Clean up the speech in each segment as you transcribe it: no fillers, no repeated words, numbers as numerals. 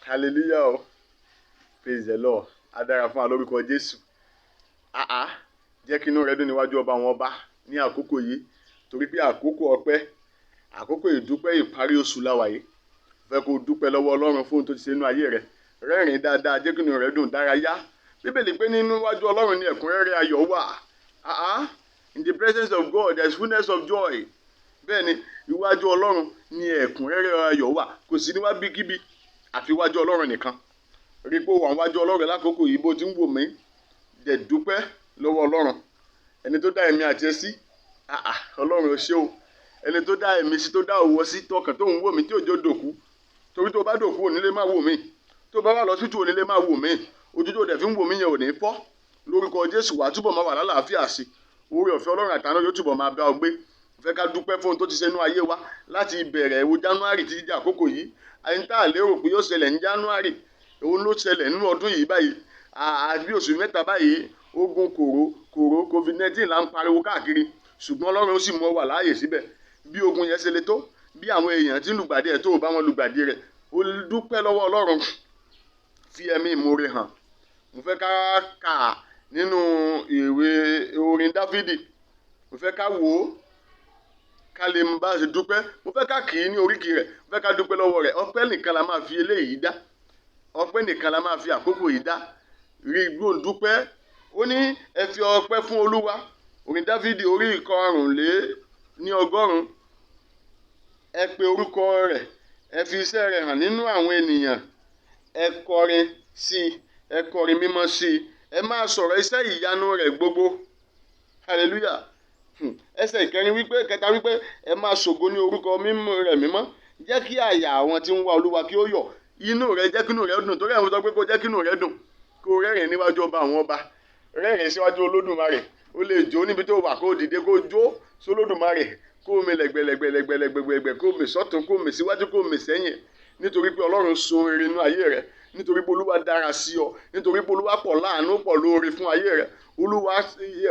Hallelujah. Praise the Lord. A dára fún wa lórúkọ Jésù. Jẹ́ kí inú rẹ dùn níwájú ọba àwọn ọba ní àkókò yìí. Torí pé àkókò ọpẹ́, àkókò ìdúpẹ́ ìparí oṣù la wà yìí. Fẹ́ kó dúpẹ́ lọ́wọ́ Ọlọ́run fún ohun tó ti ṣe nínú ayé rẹ. Rẹ́rìn dáadáa, jẹ́ kí inú rẹ dùn dárayá. Bíbélì pé nínú iwájú Ọlọ́run ni ẹ̀kúnrẹ́rẹ́ ayọ̀ wà. In the presence of God there is fullness of joy. Bẹ́ẹ̀ni, iwájú Ọlọ́run ni ẹ̀kúnrẹ́rẹ́ ayọ̀ wà. Kò sí níwábíkíbi àfi iwájú Ọlọ́run nìkan. Rí pé wà níwájú Ọlọ́run lákòókò yìí bó ti ń wò mí. Dẹ̀ dúpẹ́ lọ́wọ́ Ọlọ́run. Ẹni tó dá ẹ̀mí àti ẹ sí. Ọlọ́run ò ṣé o. Ẹni tó dá ẹ̀mí sí, tó dá òwò sí, tọkàn tó ń wò mí tí òjò dòkú. Torí tó bá dòkú ò ní lè máa wò mí. Tó bá wà lọ sí tù ò ní lè máa wò mí. Ojú tó dẹ̀ fi ń wò mí yẹn ò ní fọ́. Lórúkọ Jésù wà túbọ̀ máa wà lálàáfíà sí. Oore ọ̀fẹ́ Ọlọ́run àtàánú yóò túbọ̀ máa bá ọ gbé. Fẹ́ ká dúpẹ́ fún ohun tó ti ṣe nínú ayé wa láti ìbẹ̀rẹ̀ ewu January títí di àkókò yìí. Ẹni tá à lérò pé yóò ṣẹlẹ̀ ní January, òun ló ṣẹlẹ̀ nínú ọdún yìí báyìí. Àbí oṣù mẹ́ta báyìí, ogun kòró COVID-19 là ń pariwo káàkiri. Ṣùgbọ́n Ọlọ́run ó sì mú ọ wà láàyè síbẹ̀. Bí ogun yẹn ṣe le tó, bí àwọn èèyàn tí ń lùgbàdì ẹ̀ tó ò bá wọn lùgbàdì rẹ̀. Ó dúpẹ́ lọ́wọ́ Ọlọ́run. Fi ẹ̀mí ìmoore hàn. Mo fẹ́ ká kà nínú ìwé orin Dáfídì. Mo fẹ́ ká wò ó. Ká lè bá ṣe dúpẹ́. Mo fẹ́ ká kì í ní oríkì rẹ̀. Mo fẹ́ ká dúpẹ́ lọ́wọ́ rẹ̀. Ọpẹ́ nìkan la máa fi eléyìí dá. Ọpẹ́ nìkan la máa fi àkókò yìí dá. Rí gbóhùn dúpẹ́. Ó ní ẹ fi ọpẹ́ fún Olúwa. Orin Dáfídì orí ìkọrùnléní-ọgọ́rùn. Ẹ pe orúkọ rẹ̀. Ẹ fi iṣẹ́ rẹ̀ hàn nínú àwọn ènìyàn. Ẹ kọrin sí i. Ẹ kọrin mímọ́ sí i. Ẹ máa sọ̀rọ̀ iṣẹ́ ìyanu rẹ̀ gbogbo. Hallelujah. Ẹsẹ̀ kẹta wípé ẹ máa ṣògo ní orúkọ mímọ́ rẹ̀ mímọ́. Jẹ́ kí àyà àwọn tí ń wá Olúwa kí ó yọ̀. Inú rẹ jẹ́ kí inú rẹ dùn. Torí àwọn sọ pé kó jẹ́ kí inú rẹ dùn. Kó rẹ́rìn níwájú ọba àwọn ọba. Rẹ́rìn síwájú Olódùmarè. Ó lè jó níbi tó wà kó dìde kó jó sólódùmarè. Kó mi lẹ̀gbẹ̀lẹ̀gbẹ̀lẹ̀gbẹ̀lẹ̀gbẹ̀ kó mi sọ́tún kó mi síwájú kó mi sẹ́yìn. Nítorí pé Ọlọ́run so rere nínú ayé rẹ. Nítorí pé Olúwa dára sí ọ. Nítorí pé Olúwa pọ̀ láàánú pọ̀ lóore fún ayé rẹ. Olúwa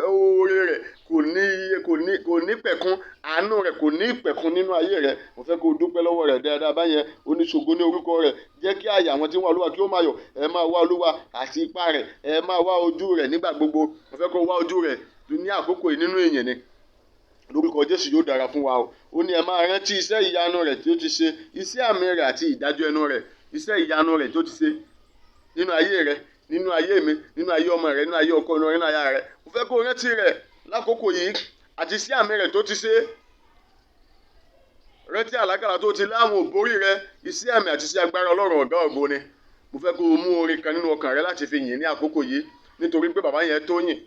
oore rẹ̀ kò ní pẹ̀kun. Àánú rẹ̀ kò ní ìpẹ̀kun nínú ayé rẹ̀. Mo fẹ́ kó dúpẹ́ lọ́wọ́ rẹ̀ dáadáa báyẹn. Oníṣògo ní orúkọ rẹ̀. Jẹ́ kí àyà àwọn tí ń wá Olúwa kí ó máa yọ̀. Ẹ máa wá Olúwa àti ipá rẹ̀. Ẹ máa wá ojú rẹ̀ nígbà gbogbo. Mo fẹ́ kó wá ojú rẹ̀ ní àkókò yìí nínú ìyìn ni. Lórúkọ Jésù yóò dára fún wa o. Ó ní ẹ máa rántí iṣẹ́ ìyanu rẹ̀ tí ó ti ṣe. Iṣẹ́ àmì rẹ̀ àti ìdájọ́ ẹnu rẹ̀. Iṣẹ́ ìyanu rẹ̀ tí ó ti ṣe nínú ayé rẹ̀, nínú ayé mi, nínú ayé ọmọ rẹ̀, nínú ayé ọkọ rẹ̀, nínú ayé rẹ̀. Mo fẹ́ kó rántí rẹ̀ lákòókò yìí àti iṣẹ́ àmì rẹ̀ tó ti ṣe. Rántí àlákàlà tó ti láwọn òbórí rẹ̀. Iṣẹ́ àmì àti iṣẹ́ agbára Ọlọ́run ọ̀gá ògo ni. Mo fẹ́ kó mú orin kan nínú ọkàn rẹ láti fi yìn ní àkókò yìí. Nítorí pé bàbá yẹn tó yìn.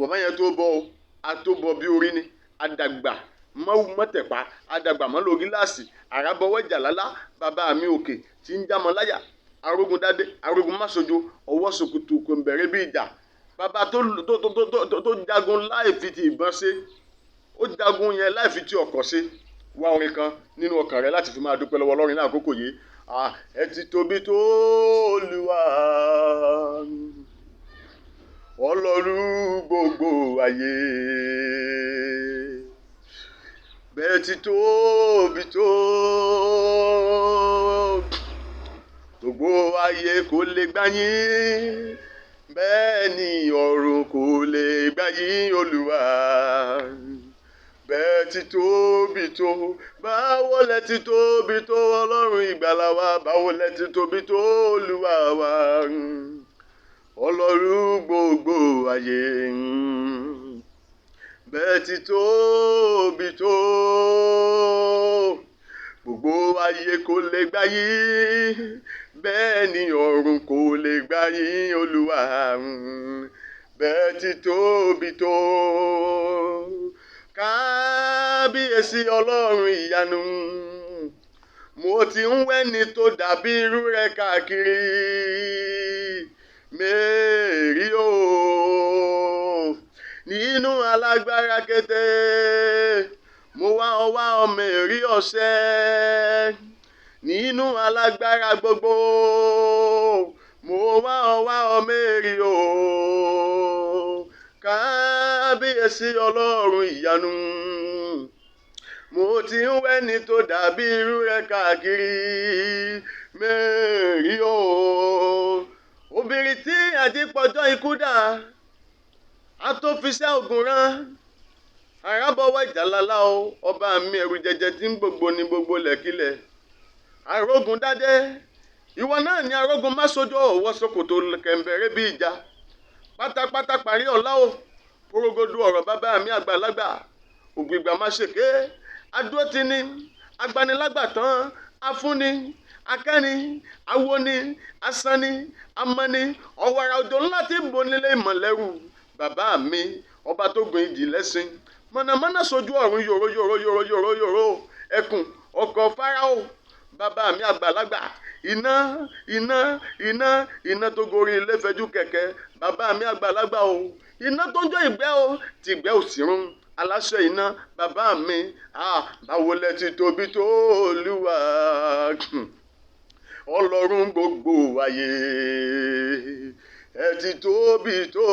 Bàbá yẹn tó bọ o. A tó bọ bí orí ni. Adàgbà mọ́tẹ̀pá. Adàgbà mọ́ lo gíláàsì. Àràbọ̀wọ́ jàlálá. Bàbá mi òkè tí ń jámọ́ láyà. Arógun dádé, arógun másojo, ọwọ́ sòkòtò kò ń bẹ̀rẹ̀ bí ìjà. Bàbá tó jagun láì fi ti ìbọn ṣe. Ó jagun yẹn láì fi ti ọ̀kọ̀ ṣe. Wá orin kan nínú ọkàn rẹ láti fi máa dúpẹ́ lọ́wọ́ Ọlọ́run ní àkókò yìí. Ẹ ti tóbi tó Olúwa. Ọlọ́run gbogbo ayé. Bẹ́ẹ̀ ti tóbi tó. Gbogbo ayé kò lè gbà yín. Bẹ́ẹ̀ ni ọ̀run kò lè gbà yín Olúwa. Bẹ́ẹ̀ ti tóbi tó. Báwo lẹ ti tóbi tó Ọlọ́run ìgbàlà wa. Báwo lẹ ti tóbi tó Olúwa wa. Ọlọ́run gbogbo ayé. Bẹ́ẹ̀ ti tóbi tó. Gbogbo ayé kò lè gbà yín. Bẹ́ẹ̀ ni ọ̀run kò lè gbà yín Olúwa. Bẹ́ẹ̀ ti tóbi tó. Kábíyèsí Ọlọ́run ìyanu. Mo ti ń wẹ́ni tó dàbí irú rẹ̀ káàkiri. Mèrí o. Nínú alágbára kété. Mo wá ọmọ èrí ọ̀sẹ̀. Nínú alágbára gbogbo. Mo wá ọmọ èrí o. Kábíyèsí Ọlọ́run ìyanu. Mo ti ń wẹ́ni tó dàbí irú rẹ̀ káàkiri. tí àdìpọ̀jọ́ ikú dà á tó fi ṣẹ́ ògùn rán àràbọ̀wọ̀ ìjàlálá o ọba mi ẹ̀rù jẹjẹ tí ń gbogbo ní gbogbo lẹ̀kílẹ̀ arógun dádé ìwọ náà ni arógun má sojú ọwọ́ ṣòkòtò kẹ̀m̀bẹ̀rẹ̀ bí ìjà pátápátá parí ọ̀la o porogodo ọ̀rọ̀ bàbá mi àgbàlagbà ògbìgbà má ṣèké adúrótini agbanilágbàtàn afúnni akẹ́ni awoni asani amani ọ̀wàrà òjò ńlá tí ń bo nílé ìmọ̀lẹ́rù bàbá mi ọba tó gbìn ìjì lẹ́sìn mọ̀nàmọ́ná sojú ọ̀run yòró yòró yòró yòró yòró ẹkùn ọkọ̀ fáráò bàbá mi àgbàlagbà iná iná iná iná tó gorí ilé fẹjú kẹ̀kẹ́ bàbá mi àgbàlagbà o iná tó ń jó ìgbẹ́ o tìgbẹ́ òsìrún aláṣẹ iná bàbá mi báwo lẹ ti tóbi tó Olúwa ọlọ́run gbogbo ayé ẹ ti tóbi tó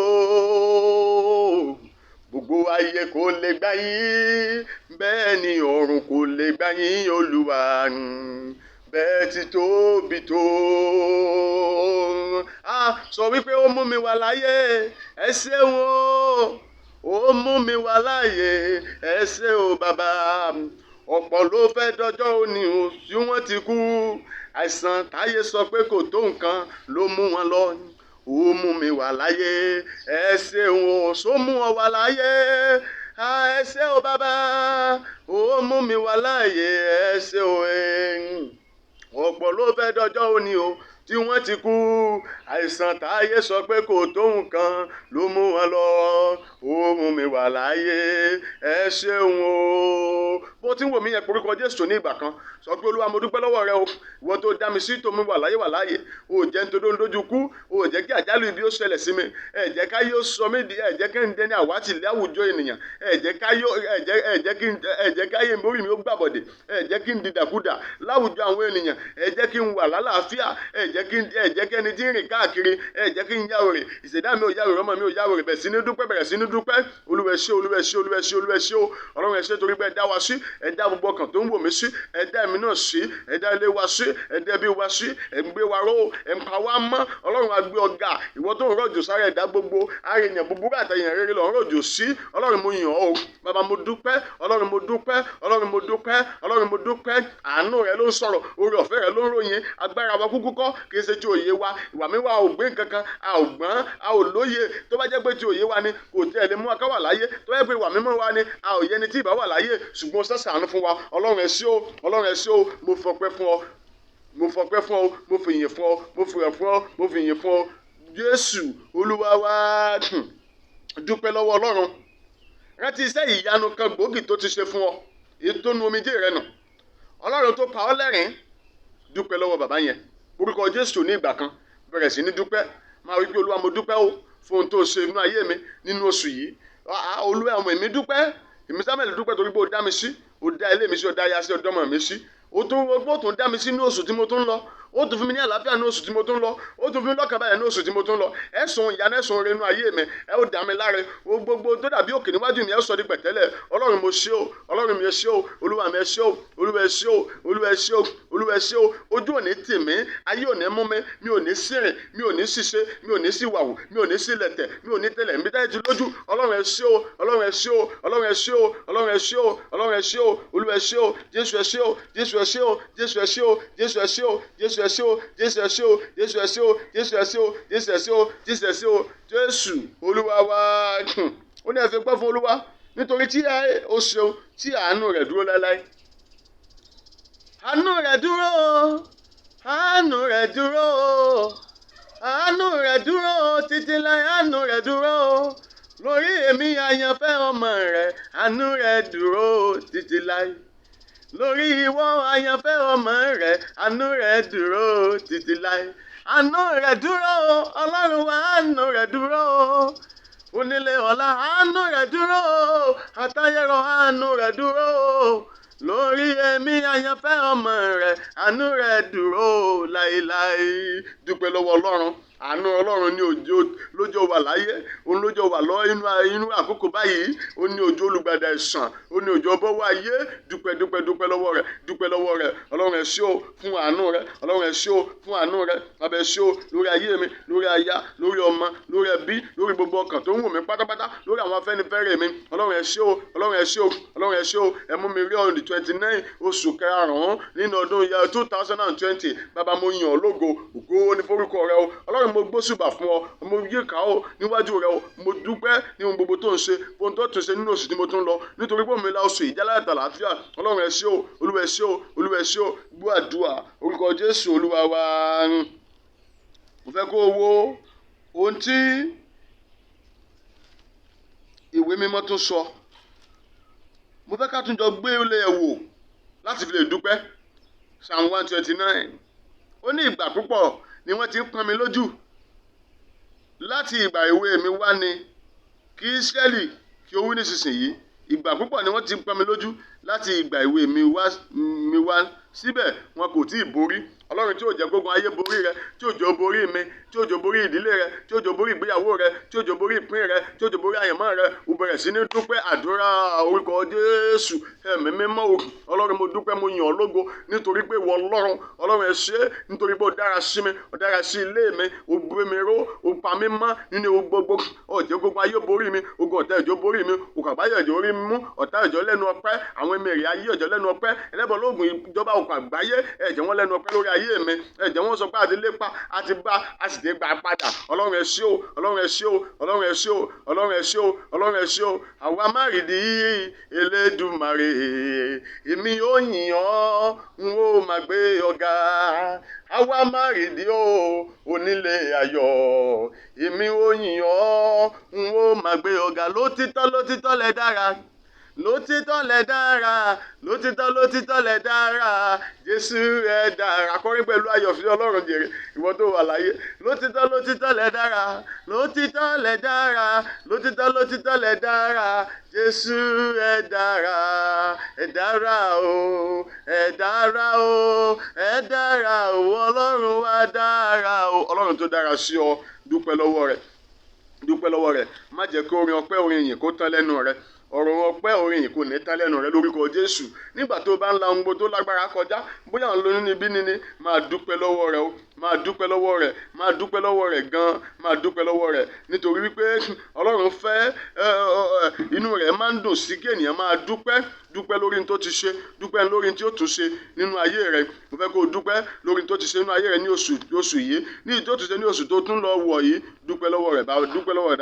gbogbo ayé kò lè gbà yín bẹ́ẹ̀ ni ọ̀run kò lè gbà yín Olúwa bẹ́ẹ̀ ti tóbi tó. Sọ wípé ó mú mi wà láyé ẹ ṣeun ó mú mi wà láyé ẹ ṣé o bàbá ọ̀pọ̀ ló fẹ́ dọjọ́ òní o tí wọ́n ti kú àìsàn táyé sọ pé kò tó nǹkan ló mú wọn lọ ó mú mi wà láyé ẹ ṣeun o só mú ọ wà láyé ẹ ṣé o bàbá ó mú mi wà láyé ẹ ṣé o ọ̀pọ̀ ló fẹ́ dọjọ́ òní o tí wọ́n ti kú àìsàn táyé sọ pé kò tó nǹkan ló mú wọn lọ ó mú mi wà láyé ẹ ṣeun o. bó ti ń wò mí yẹn porúkọ Jésù ní ìgbà kan sọ pé Olúwa mo dúpẹ́ lọ́wọ́ rẹ o ìwọ tó dá mi sí tó mi wà láyé o jẹ́ nítorí ó ń dojú kú o jẹ́ kí àjálù ibi ó ṣẹlẹ̀ sí mi ẹ jẹ́ ká yóò sọ mí di ẹ jẹ́ kí n dẹni àwátì láwùjọ ènìyàn ẹ jẹ́ ká yé mórí mi ó gbàbọ̀dẹ̀ ẹ jẹ́ kí n dìdàkudà láwùjọ àwọn ènìyàn ẹ jẹ́ kí n wà lálàáfíà ẹ jẹ́ kí ẹni tí ń rìn káàkiri ẹ jẹ́ kí n yá òrè ìṣẹ̀dá mi ò yá òrè ọmọ mi ò yá òrè bẹ̀rẹ̀ sí ní dúpẹ́ Olúwa ẹ ṣé Olúwa ẹ ṣé Olúwa ẹ ṣé Olúwa ẹ ṣé o Ọlọ́run ẹ ṣé torí pé ẹ dá wa sí ẹ dá gbogbo ọkàn tó ń wò mí sí ẹ dá èmi náà sí ẹ dá ilé wa sí ẹ dá ẹbí wa sí ẹ ń gbé wa ró ẹ ń pa wá mọ́ Ọlọ́run á gbé ọ̀gá ìwọ tó ń rọ̀jò sára ẹ̀dá gbogbo àrèyàn búburú àtẹ̀yìn rere lọ ń rọ̀jò sí Ọlọ́run mo yàn ọ́ o bàbá mo dúpẹ́ Ọlọ́run mo dúpẹ́ Ọlọ́run mo dúpẹ́ Ọlọ́run mo dúpẹ́ àánú rẹ ló ń sọ̀rọ̀ oore ọ̀fẹ́ rẹ ló ń ròyìn agbára wa kúkú kọ́ kì í ṣe tí òye wa ìwà mi wa ò gbé nǹkan kan a ò gbọ́n a ò lóye tó bá jẹ́ pé tí òye wa ni kò tẹ́ ẹ lè mú aká wà láyé tó bá jẹ́ pé ìwà mímọ́ wa ni a ò yẹni tí ìbá wà láyé ṣùgbọ́n sẹ́sàánú fún wa Ọlọ́run ẹ ṣé o Ọlọ́run ẹ ṣé o mo fọpẹ́ fún ọ mo fọpẹ́ fún ọ mo fìyìn fún ọ mo fìyìn fún ọ mo fìyìn fún ọ Jésù Olúwa wa dúpẹ́ lọ́wọ́ Ọlọ́run rántí iṣẹ́ ìyanu kan gbòógì tó ti ṣe fún ọ ètò nu omijé rẹ nù Ọlọ́run tó pa ọ́ lẹ́rìn dúpẹ́ lọ́wọ́ bàbá yẹn orúkọ Jésù ní ìgbà kan bẹ̀rẹ̀ sí ní dúpẹ́ máa wí pé Olúwa mo dúpẹ́ o fún ohun tó ṣe nínú ayé mi nínú oṣù yìí Olúwa ọmọ mi dúpẹ́ èmi Samuel dúpẹ́ torí pé o dá mi sí o dá ilé mi sí o dá aya sí o dá ọmọ mi sí o tún dá mi sí ní oṣù tí mo tún lọ ó tún fún mi ní àlàáfíà ní oṣù tí mo tún lọ ó tún fún mi lọ́kànbalẹ̀ ní oṣù tí mo tún lọ ẹ̀sùn ìyanu ẹ̀sùn rẹ̀ nínú ayé mi ẹ ó dá mi láre gbogbo tó dàbí òkè níwájú mi ẹ sọ di pẹ̀tẹ́lẹ̀ Ọlọ́run mo ṣé o Ọlọ́run mi ẹ ṣé o Olúwa mi ẹ ṣé o Olúwa ẹ ṣé o Olúwa ẹ ṣé o Olúwa ẹ ṣé o ojú ò ní tì mí ayé ò ní mú mi mi ò ní sìrìn mi ò ní ṣìṣe mi ò ní sì wàwù mi ò ní sì lẹ̀tẹ̀ mi ò ní tẹ̀lẹ̀ mi táyé ti lójú Ọlọ́run ẹ ṣé o Ọlọ́run ẹ ṣé o Ọlọ́run ẹ ṣé o Ọlọ́run ẹ ṣé o Ọlọ́run ẹ ṣé o Olúwa ẹ ṣé o Jésù ẹ ṣé o Jésù ẹ ṣé o Jésù ẹ ṣé o Jésù ẹ ṣé o Jésù ẹ ṣé o Jésù ẹ ṣé o Jésù ẹ ṣé o Jésù ẹ ṣé o Jésù ẹ ṣé o Jésù ẹ ṣé o Jésù Olúwa wa ó ní ẹ fi gbọ́ fún Olúwa nítorí tí ó ṣeun tí àánú rẹ̀ dúró láéláé àánú rẹ̀ dúró àánú rẹ̀ dúró àánú rẹ̀ dúró títí láé àánú rẹ̀ dúró lórí èmi àyànfẹ́ ọmọ rẹ̀ àánú rẹ̀ dúró títí láé lórí ìwọ àyànfẹ́ ọmọ rẹ̀ àánú rẹ̀ dúró títí láé àánú rẹ̀ dúró Ọlọ́run wa àánú rẹ̀ dúró onílé ọlá àánú rẹ̀ dúró àtayẹrọ àánú rẹ̀ dúró lórí èmi àyànfẹ́ ọmọ rẹ̀ àánú rẹ̀ dúró láéláé dúpẹ́ lọ́wọ́ Ọlọ́run àánú ọlọ́run ní òjò lójó wà láyé, òun lójó wà lọ inú àkókò báyìí, ó ní òjò olùgbàdà ẹ̀san, ó ní òjò bọ́wọ́ ayé. Dúpẹ́ lọ́wọ́ rẹ̀. Ọlọ́run ẹ ṣé o fún àánú rẹ̀. Ọlọ́run ẹ ṣé o fún àánú rẹ̀. Bàbá ẹ ṣé o lórí ayé mi, lórí aya, lórí ọmọ, lórí ẹbí, lórí gbogbo ọkàn tó ń wù mí pátápátá, lórí àwọn afẹ́nifẹ́re mi. Ọlọ́run ẹ ṣé o, Ọlọ́run ẹ ṣé o, Ọlọ́run ẹ ṣé o. Ẹ mú mi rí on the 29 oṣù karùn-ún nínú ọdún 2020. Bàbá mo yìn ọ́ lógo, ògo ní forúkọ rẹ o. Ọlọ́run mo gbóṣùbà fún ọ, mo yíká o níwájú rẹ o. Mo dúpẹ́ ní ohun gbogbo tó ń ṣe, ohun tó tún ṣe nínú oṣù tí mo tún lọ, nítorí pé òmìnira oṣù ìjálá àtàlàáfíà. Ọlọ́run ẹ ṣé o, Olúwa ẹ ṣé o, Olúwa ẹ ṣé o. Gbọ́ àdúrà orúkọ Jésù Olúwa wa. Mo fẹ́ kó o wo ohun tí ìwé mímọ́ tó sọ. Mo fẹ́ ká tún jọ gbé ilé ẹ̀ wò láti fi lè dúpẹ́. Psalm 129. Ó ní ìgbà púpọ̀ ni wọ́n ti ń pọ́n mi lójú. Láti ìgbà èwe mi wá ni kí Ísírẹ́lì kí ó wí nísinsìnyí. Ìgbà púpọ̀ ni wọ́n ti ń pọ́n mi lójú láti ìgbà èwe mi wá síbẹ̀ wọn kò tí ì borí. Ọlọ́run tí ò jẹ́ gbógun ayé borí rẹ, tí ò jẹ́ borí mi, tí ò jẹ́ borí ìdílé rẹ, tí ò jẹ́ borí ìgbéyàwó rẹ, tí ò jẹ́ borí ìpín rẹ, tí ò jẹ́ borí àyànmọ́ rẹ. O bẹ̀rẹ̀ sí ní dúpẹ́ àdúrà orúkọ Jésù. Ẹ̀mí mímọ́ o, Ọlọ́run mo dúpẹ́, mo yìn ọ́ lógo nítorí pé ìwọ Ọlọ́run ẹ ṣé, nítorí pé o dára sí mi, o dára sí ilé mi, o gbé mi ró, o pa mí mọ́ nínú gbogbo. Ó jẹ́ gbogbo ayé borí mi, ogun ọ̀tá ẹ̀jọ́ borí mi, òkàbáyé ẹ̀jọ́ orí mi mú, ọ̀tá ẹ̀jọ́ lẹ́nu ọpẹ́, àwọn ẹ̀mẹ̀rẹ̀ ayé ẹ̀jọ́ lẹ́nu ọpẹ́, ẹlẹ́bọ̀ lóògùn ìjọba òkun àgbáyé ẹ̀jẹ̀ wọn lẹ́nu ọpẹ́ lórí ayé mi, ẹ̀jẹ̀ wọn sọ pé àti lépa àti bá a sì dé gbà padà. Ọlọ́run ẹ ṣé o, Ọlọ́run ẹ ṣé o, Ọlọ́run ẹ ṣé o, Ọlọ́run ẹ ṣé o, Ọlọ́run ẹ ṣé o. Àwa má rí di Elédùmarè, èmi ó yìn ọ́, n ó máa gbé ọ̀gá. Àwa má rí di o onílé ayọ̀, èmi ó yìn ọ́, n ó máa gbé ọ̀gá. Lótìtọ́ lẹ dára, lótìtọ́ lẹ dára, lótìtọ́ lẹ dára. Jésù ẹ dára. Akọrin pẹ̀lú ayọ̀ sí Ọlọ́run jèrè ìwọ tó wà láyé. Lótìtọ́ lẹ dára, lótìtọ́ lẹ dára, lótìtọ́ lẹ dára. Jésù ẹ dára, ẹ dára o, ẹ dára o, ẹ dára o. Ọlọ́run wa dára o. Ọlọ́run tó dára sí ọ, dúpẹ́ lọ́wọ́ rẹ̀. Má jẹ́ kí orin ọpẹ́ orin ìyìn kó tán lẹ́nu rẹ. Ọ̀rọ̀ ọpẹ́ orin yìí kò ní tán lẹ́nu rẹ lórúkọ Jésù. Nígbà tó bá ń la ohun gbogbo tó lágbára kọjá, bóyá ń lo nínú ibi níní, máa dúpẹ́ lọ́wọ́ rẹ o, máa dúpẹ́ lọ́wọ́ rẹ̀, máa dúpẹ́ lọ́wọ́ rẹ̀ gan-an, máa dúpẹ́ lọ́wọ́ rẹ̀, nítorí wípé Ọlọ́run fẹ́ inú rẹ̀ máa ń dùn sí kí ènìyàn máa dúpẹ́ lórí ní tó ti ṣe, dúpẹ́ lórí tí ó tún ṣe nínú ayé rẹ̀. Mo fẹ́ kó o dúpẹ́ lórí tó ti ṣe nínú ayé rẹ̀ ní oṣù yìí, ní tó ti ṣe ní oṣù tó tún lọ wọ̀ yìí. Dúpẹ́ lọ́wọ́ rẹ̀ dáadáa, dúpẹ́ lọ́wọ́ rẹ̀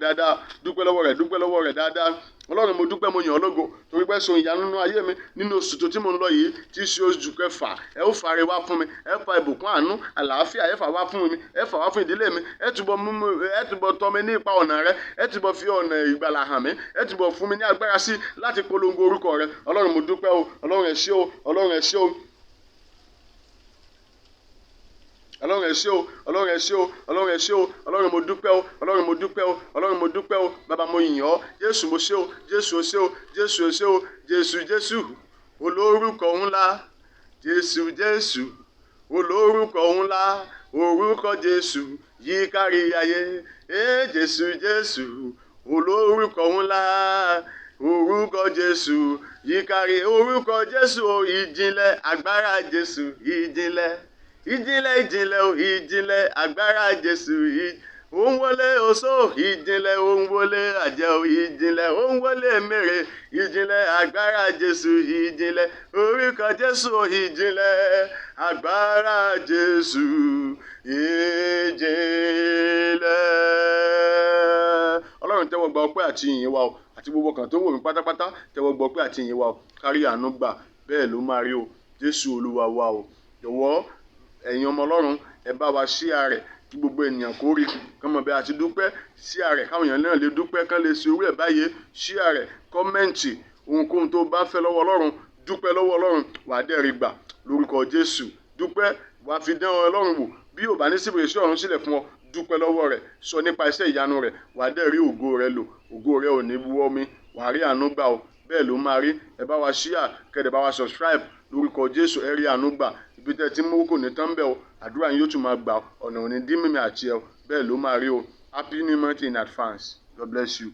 dáadáa, dúpẹ́ lọ́wọ́ rẹ̀ dáadáa. Ọlọ́run mo dúpẹ́, mo yàn ọ́ lógo torí pé so ìyanu nínú ayé mi nínú oṣù tó tí mo ń lọ yìí tí í ṣe oṣù kẹfà. Ẹ ó fàre wá fún mi, ẹ fa ìbùkún àánú àlàáfíà, ẹ fà wá fún mi, ẹ fà wá fún ìdílé mi, ẹ túbọ̀ tọ́ mi ní ipa ọ̀nà rẹ, ẹ túbọ̀ fi ọ̀nà ìgbàlà hàn mí, ẹ túbọ̀ fún mi ní agbára sí láti polongo orúkọ rẹ. Ọlọ́run mo dúpẹ́ o, Ọlọ́run ẹ ṣé o, Ọlọ́run ẹ ṣé o. Ọlọ́run ẹ ṣé o, Ọlọ́run ẹ ṣé o, Ọlọ́run ẹ ṣé o, Ọlọ́run mo dúpẹ́ o, Ọlọ́run mo dúpẹ́ o, Ọlọ́run mo dúpẹ́ o. Bàbá mo yìn ọ́, Jésù mo ṣé o, Jésù o ṣé o, Jésù o ṣé o, Jésù olórúkọ ńlá, Jésù olórúkọ ńlá, orúkọ Jésù yí kárí ayé. Jésù olórúkọ ńlá, orúkọ Jésù yí kárí, orúkọ Jésù o, ìjìnlẹ̀ agbára Jésù, ìjìnlẹ̀ o, ìjìnlẹ̀ agbára Jésù, òun wọlé oṣó, ìjìnlẹ̀ òun wọlé àjẹ́ o, ìjìnlẹ̀ òun wọlé mèrè, ìjìnlẹ̀ agbára Jésù, ìjìnlẹ̀ orúkọ Jésù o, ìjìnlẹ̀ agbára Jésù, ìjìnlẹ̀. Ọlọ́run tẹ́wọ́ gba ọpẹ́ àti ìyìn wa o, àti gbogbo kan tó ń wò mí pátápátá tẹ́wọ́ gba ọpẹ́ àti ìyìn wa o, kárí àánú gbà, bẹ́ẹ̀ ló máa rí o. Jésù Olúwa wa o. Jọ̀wọ́ ẹ̀yin ọmọ Ọlọ́run ẹ bá wa share rẹ̀ kí gbogbo ènìyàn kó rí kán mọ̀ bí a ti dúpẹ́, share rẹ̀ káwọn èèyàn náà lè dúpẹ́, kán lè ṣe orí ẹ̀ báyé. Share rẹ̀, kọ́mẹ́ǹtì ohunkóhun tó bá fẹ́ lọ́wọ́ Ọlọ́run, dúpẹ́ lọ́wọ́ Ọlọ́run, wà á dẹ́rìí gbà lórúkọ Jésù. Dúpẹ́, wà á fi dán Ọlọ́run wò, bí ò bá ní síbi ìṣe ọ̀run sílẹ̀ fún ọ, dúpẹ́ lọ́wọ́ rẹ̀, sọ nípa iṣẹ́ ìyanu rẹ̀, wà á dẹ́rìí ògo rẹ̀ lò, ògo rẹ̀ ò ní wọ́ mi, wà á rí àánú gbà o. bẹ́ẹ̀ ló máa rí. Ẹ bá wa share, kẹ́dẹ̀ bá wa subscribe lórúkọ Jésù. Ẹ rí àánú gbà. Ibi tẹ́ ti mú kò ní tán bẹ́ẹ̀ o. Àdúrà yín yóò tún máa gbà. Ọ̀nà ò ní dí mímì àti ẹ. Bẹ́ẹ̀ ló máa rí o. Happy New Month in advance. God bless you.